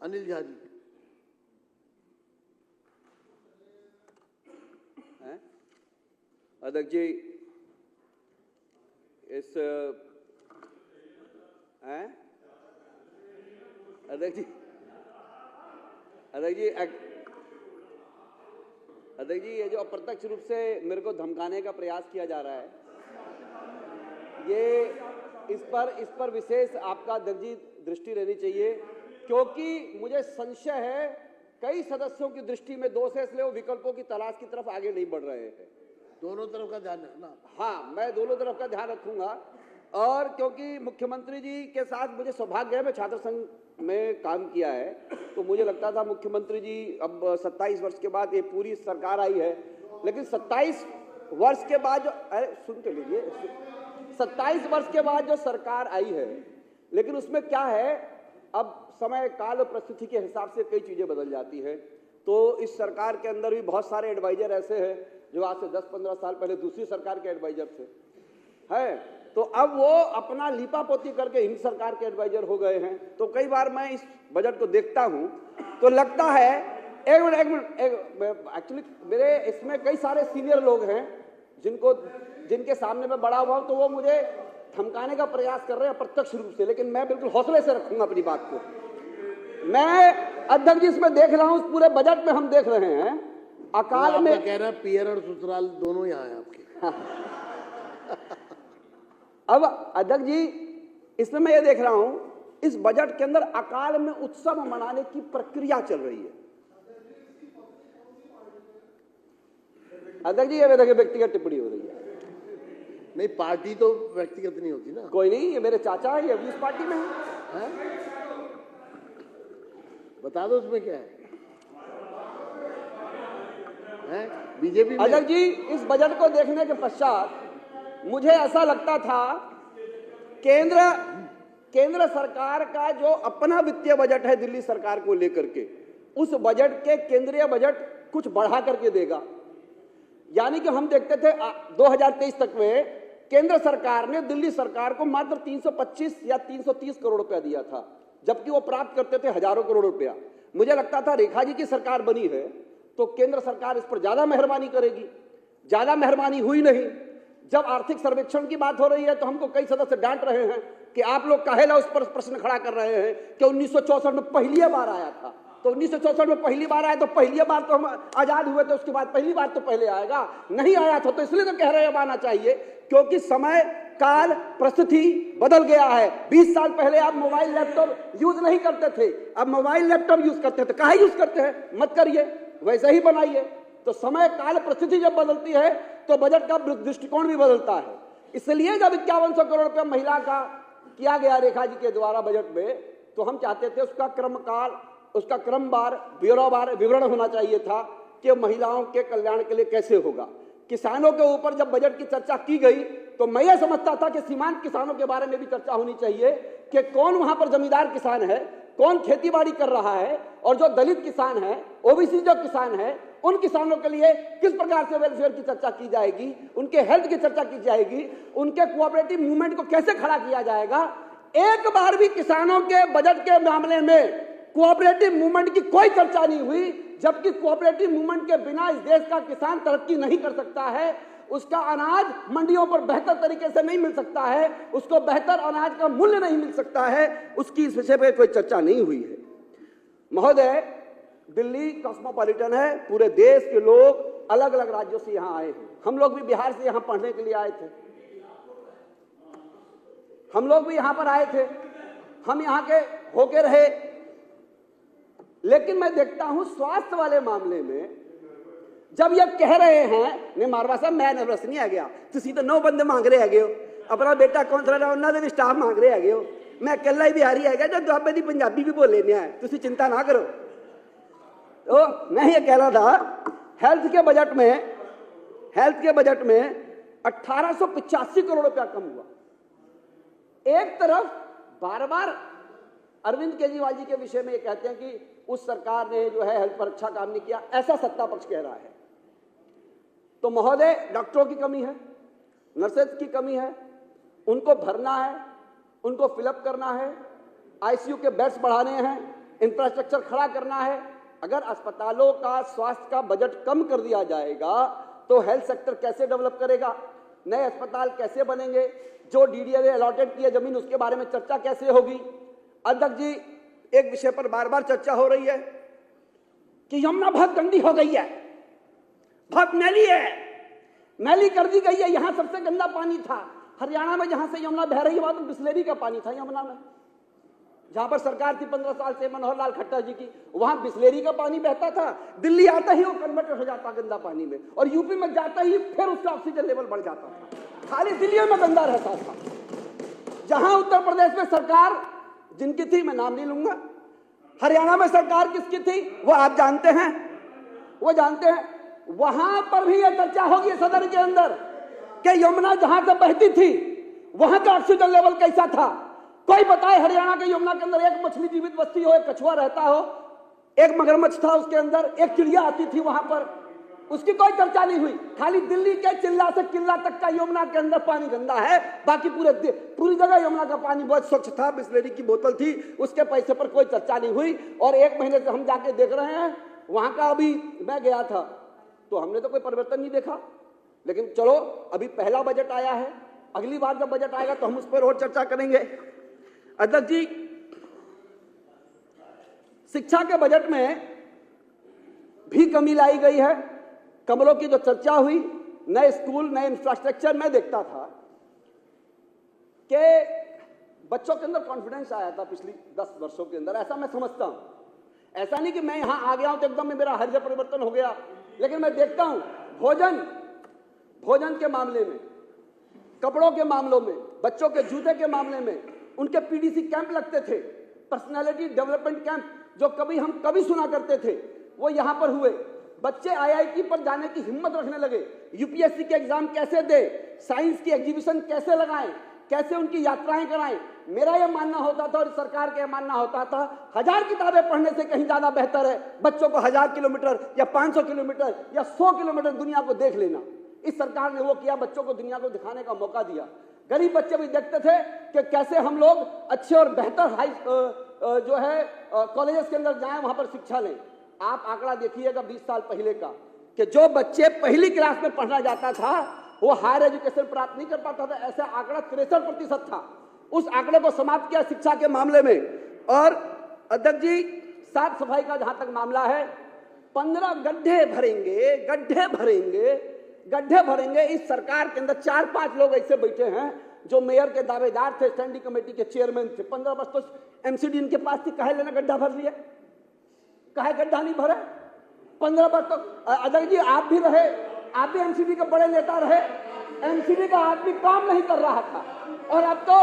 अनिल झा जी। अध्यक्ष जी, अध्यक्ष जी, ये जो अप्रत्यक्ष रूप से मेरे को धमकाने का प्रयास किया जा रहा है, ये इस पर विशेष आपका दृष्टि रहनी चाहिए, क्योंकि मुझे संशय है कई सदस्यों की दृष्टि में दोष है, इसलिए वो विकल्पों की तलाश की तरफ आगे नहीं बढ़ रहे हैं। दोनों तरफ का ध्यान रखना। हाँ, मैं दोनों तरफ का ध्यान रखूंगा। और क्योंकि मुख्यमंत्री जी के साथ मुझे सौभाग्य है, मैं छात्र संघ में काम किया है, तो मुझे लगता था मुख्यमंत्री जी अब 27 वर्ष के बाद ये पूरी सरकार आई है, लेकिन 27 वर्ष के बाद जो, अरे सुन तो लीजिए, 27 वर्ष के बाद जो सरकार आई है, लेकिन उसमें क्या है, अब समय काल और परिस्थिति के हिसाब से कई चीजें बदल जाती है। तो इस सरकार के अंदर भी बहुत सारे एडवाइजर ऐसे हैं जो आज से 10-15 साल पहले दूसरी सरकार के एडवाइजर थे, है, तो अब वो अपना लीपापोती करके हिंद सरकार के एडवाइजर हो गए हैं। तो कई बार मैं इस बजट को देखता हूं तो लगता है, एक मिनट, एक्चुअली मेरे इसमें कई सारे सीनियर लोग हैं जिनके सामने मैं बड़ा हुआ हूं, तो वो मुझे धमकाने का प्रयास कर रहे हैं अप्रत्यक्ष रूप से, लेकिन मैं बिल्कुल हौसले से रखूंगा अपनी बात को। मैं अध्यक्ष जी इसमें देख रहा हूं, इस पूरे बजट में हम देख रहे हैं अकाल में कह रहा है पियर और ससुराल दोनों यहाँ हैं आपके। अब अध्यक्ष जी, इसमें मैं ये देख रहा हूं, इस बजट के अंदर अकाल में उत्सव मनाने की प्रक्रिया चल रही है। अध्यक्ष जी, ये देखिए व्यक्तिगत टिप्पणी हो रही है। नहीं, पार्टी तो व्यक्तिगत नहीं होती ना। कोई नहीं, ये मेरे चाचा है, ये अभी इस पार्टी में है। बता दो उसमें क्या है? बीजेपी में। अध्यक्ष जी, इस बजट को देखने के पश्चात मुझे ऐसा लगता था केंद्र सरकार का जो अपना वित्तीय बजट है दिल्ली सरकार को लेकर के, उस बजट के केंद्रीय बजट कुछ बढ़ा करके देगा। यानी कि हम देखते थे 2023 तक में केंद्र सरकार ने दिल्ली सरकार को मात्र 325 या 330 करोड़ रुपया दिया था, जबकि वो प्राप्त करते थे हजारों करोड़ रुपया। मुझे लगता था रेखा जी की सरकार बनी है तो केंद्र सरकार इस पर ज्यादा मेहरबानी करेगी, ज्यादा मेहरबानी हुई नहीं। जब आर्थिक सर्वेक्षण की बात हो रही है तो हमको कई सदस्य डांट रहे हैं कि आप लोग काहेला उस पर प्रश्न खड़ा कर रहे हैं कि 1964 में पहली बार आया था। तो 1964 में पहली बार आया तो पहली बार तो हम आजाद हुए, तो उसके बाद पहली बार तो पहले आएगा, नहीं आया था तो इसलिए तो कह रहे हैं अब आना चाहिए, क्योंकि समय काल परिस्थिति बदल गया है। 20 साल पहले आप मोबाइल लैपटॉप यूज नहीं करते थे, अब मोबाइल लैपटॉप यूज करते थे। काहे यूज करते हैं? मत करिए, वैसे ही बनाइए। तो समय काल परिस्थिति जब बदलती है तो बजट का दृष्टिकोण भी बदलता है। इसलिए जब 5100 करोड़ रुपया महिला का किया गया रेखा जी के द्वारा बजट में, तो हम चाहते थे उसका क्रमवार ब्यौरावार विवरण होना चाहिए था कि महिलाओं के कल्याण के लिए कैसे होगा। किसानों के ऊपर जब बजट की चर्चा की गई तो मैं ये समझता था कि सीमांत किसानों के बारे में भी चर्चा होनी चाहिए कि कौन वहां पर जमींदार किसान है, कौन खेतीबाड़ी कर रहा है, और जो दलित किसान है, ओबीसी जो किसान है, उन किसानों के लिए किस प्रकार से वेलफेयर की चर्चा की जाएगी, उनके हेल्थ की चर्चा की जाएगी, उनके कोऑपरेटिव मूवमेंट को कैसे खड़ा किया जाएगा। एक बार भी किसानों के बजट के मामले में कोऑपरेटिव मूवमेंट की कोई चर्चा नहीं हुई, जबकि कोऑपरेटिव मूवमेंट के बिना इस देश का किसान तरक्की नहीं कर सकता है। उसका अनाज मंडियों पर बेहतर तरीके से नहीं मिल सकता है, उसको बेहतर अनाज का मूल्य नहीं मिल सकता है, उसकी इस विषय पर कोई चर्चा नहीं हुई है। महोदय, दिल्ली कॉस्मोपॉलिटन है, पूरे देश के लोग अलग अलग राज्यों से यहाँ आए हैं। हम लोग भी बिहार से यहाँ पढ़ने के लिए आए थे, हम लोग भी यहाँ पर आए थे, हम यहाँ के होके रहे। लेकिन मैं देखता हूं स्वास्थ्य वाले मामले में जब ये कह रहे हैं, ने मारवा साहब मैं नर्वस नहीं आ गया, तुसी तो 9 बंदे मांग रहे हैगे हो, अपना बेटा कौंसलर है उन्होंने भी स्टाफ मांग रहे हैगे हो, मैं अकेला ही बिहारी है जो दुआबे की पंजाबी भी बोले नहीं है, तुसी चिंता ना करो। तो मैं ये कह रहा था हेल्थ के बजट में 1885 करोड़ रुपया कम हुआ। एक तरफ बार बार अरविंद केजरीवाल जी के विषय में ये कहते हैं कि उस सरकार ने जो है हेल्थ पर अच्छा काम नहीं किया, ऐसा सत्ता पक्ष कह रहा है। तो महोदय, डॉक्टरों की कमी है, नर्सेज की कमी है, उनको भरना है, उनको फिलअप करना है, आईसीयू के बेड्स बढ़ाने हैं, इंफ्रास्ट्रक्चर खड़ा करना है। अगर अस्पतालों का स्वास्थ्य का बजट कम कर दिया जाएगा तो हेल्थ सेक्टर कैसे डेवलप करेगा, नए अस्पताल कैसे बनेंगे, जो डीडीए अलॉटेड की है जमीन उसके बारे में चर्चा कैसे होगी। अध्यक्ष जी, एक विषय पर बार बार चर्चा हो रही है कि यमुना बहुत गंदी हो गई है, बहुत मैली है, मैली कर दी गई है। यहां सबसे गंदा पानी था हरियाणा में, जहां से यमुना बह रही है वहां तो बिस्लेरी का पानी था यमुना में। जहां पर सरकार थी 15 साल से मनोहर लाल खट्टर जी की, वहां बिस्लेरी का पानी बहता था। दिल्ली आता ही वो कन्वर्ट हो जाता गंदा पानी में, और यूपी में जाता ही फिर उसका ऑक्सीजन लेवल बढ़ जाता था। खाली दिल्ली में गंदा रहता था। जहां उत्तर प्रदेश में सरकार जिनकी थी, मैं नाम नहीं लूंगा, हरियाणा में सरकार किसकी थी वो आप जानते हैं, वो जानते हैं। वहां पर भी यह चर्चा होगी सदन के अंदर कि यमुना जहां से बहती थी वहां का ऑक्सीजन लेवल कैसा था। कोई बताए हरियाणा के यमुना के अंदर एक मछली जीवित बस्ती हो, एक कछुआ रहता हो, एक मगरमच्छ था उसके अंदर, एक चिड़िया आती थी वहां पर, उसकी कोई चर्चा नहीं हुई। खाली दिल्ली के चिल्ला से किल्ला तक का यमुना के अंदर पानी गंदा है, बाकी पूरी जगह यमुना का पानी बहुत स्वच्छ था, बिस्लेरी की बोतल थी, उसके पैसे पर कोई चर्चा नहीं हुई। और 1 महीने से हम जाके देख रहे हैं वहां का। अभी मैं गया था तो हमने तो कोई परिवर्तन नहीं देखा, लेकिन चलो अभी पहला बजट आया है, अगली बार जब बजट आएगा तो हम उस पर और चर्चा करेंगे। अध्यक्ष जी, शिक्षा के बजट में भी कमी लाई गई है। कमरों की जो चर्चा हुई, नए स्कूल, नए इंफ्रास्ट्रक्चर, मैं देखता था कि बच्चों के अंदर कॉन्फिडेंस आया था पिछली 10 वर्षों के अंदर, ऐसा मैं समझता हूं। ऐसा नहीं कि मैं यहां आ गया हूं तो एकदम में मेरा हर जगह परिवर्तन हो गया, लेकिन मैं देखता हूं भोजन के मामले में, कपड़ों के मामलों में, बच्चों के जूते के मामले में, उनके पीडीसी कैंप लगते थे, पर्सनालिटी डेवलपमेंट कैंप, जो हम कभी सुना करते थे, वो यहां पर हुए। बच्चे आईआईटी पर जाने की हिम्मत रखने लगे, यूपीएससी के एग्जाम कैसे दे, साइंस की एग्जीबिशन कैसे लगाएं, कैसे उनकी यात्राएं कराएं। मेरा यह मानना होता था और सरकार का यह मानना होता था 1000 किताबें पढ़ने से कहीं ज्यादा बेहतर है बच्चों को 1000 किलोमीटर या 500 किलोमीटर या 100 किलोमीटर दुनिया को देख लेना। इस सरकार ने वो किया, बच्चों को दुनिया को दिखाने का मौका दिया। गरीब बच्चे भी देखते थे कि कैसे हम लोग अच्छे और बेहतर जो है कॉलेजेस के अंदर जाएं, वहां पर शिक्षा लें। आप आंकड़ा देखिएगा 20 साल पहले का, कि जो बच्चे पहली क्लास में पढ़ना जाता था वो हायर एजुकेशन प्राप्त नहीं कर पाता था। ऐसा आंकड़ा 63% था। उस आंकड़े को समाप्त किया शिक्षा के मामले में। और अध्यक्ष जी, साफ सफाई का जहां तक मामला है, 15 गड्ढे भरेंगे। इस सरकार के अंदर 4-5 लोग ऐसे बैठे हैं जो मेयर के दावेदार थे, स्टैंडिंग कमेटी के चेयरमैन थे। 15 वर्ष तो एमसीडी इनके पास थी, कहे लेना गड्ढा भर लिया, कहे गड्ढा नहीं भरे। 15 वर्ष तो अध्यक्ष जी आप भी रहे, आप भी एमसीडी के बड़े नेता रहे, एमसीडी का आदमी काम नहीं कर रहा था। और अब तो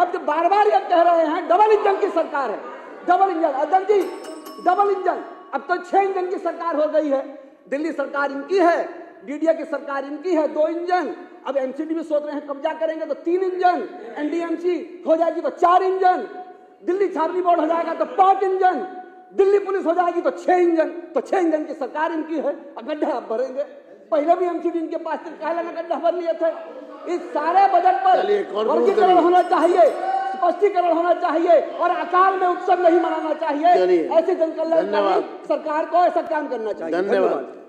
अब बार-बार ये कह रहे हैं डबल इंजन की सरकार है, डबल इंजन। अध्यक्ष जी, डबल इंजन, अब तो 6 इंजन की सरकार हो गई है। दिल्ली सरकार इनकी है, डीडीए की सरकार इनकी है, 2 इंजन। अब एमसीडी भी सोच रहे हैं कब्जा करेंगे तो 3 इंजन, एनडीएमसी हो जाएगी तो 4 इंजन, दिल्ली छावनी बोर्ड हो जाएगा तो 5 इंजन, दिल्ली पुलिस हो जाएगी तो 6 इंजन। तो 6 इंजन की सरकार इनकी है, गड्ढा आप भरेंगे। पहले भी एमसीडी इनके पास थे, कहे लगा गड्ढा भर लिए थे। इस सारे बजट पर वर्गीकरण होना चाहिए, स्पष्टीकरण होना चाहिए और अकाल में उत्सव नहीं मनाना चाहिए। ऐसे जनकल्याणकारी सरकार को ऐसा काम करना चाहिए। धन्यवाद।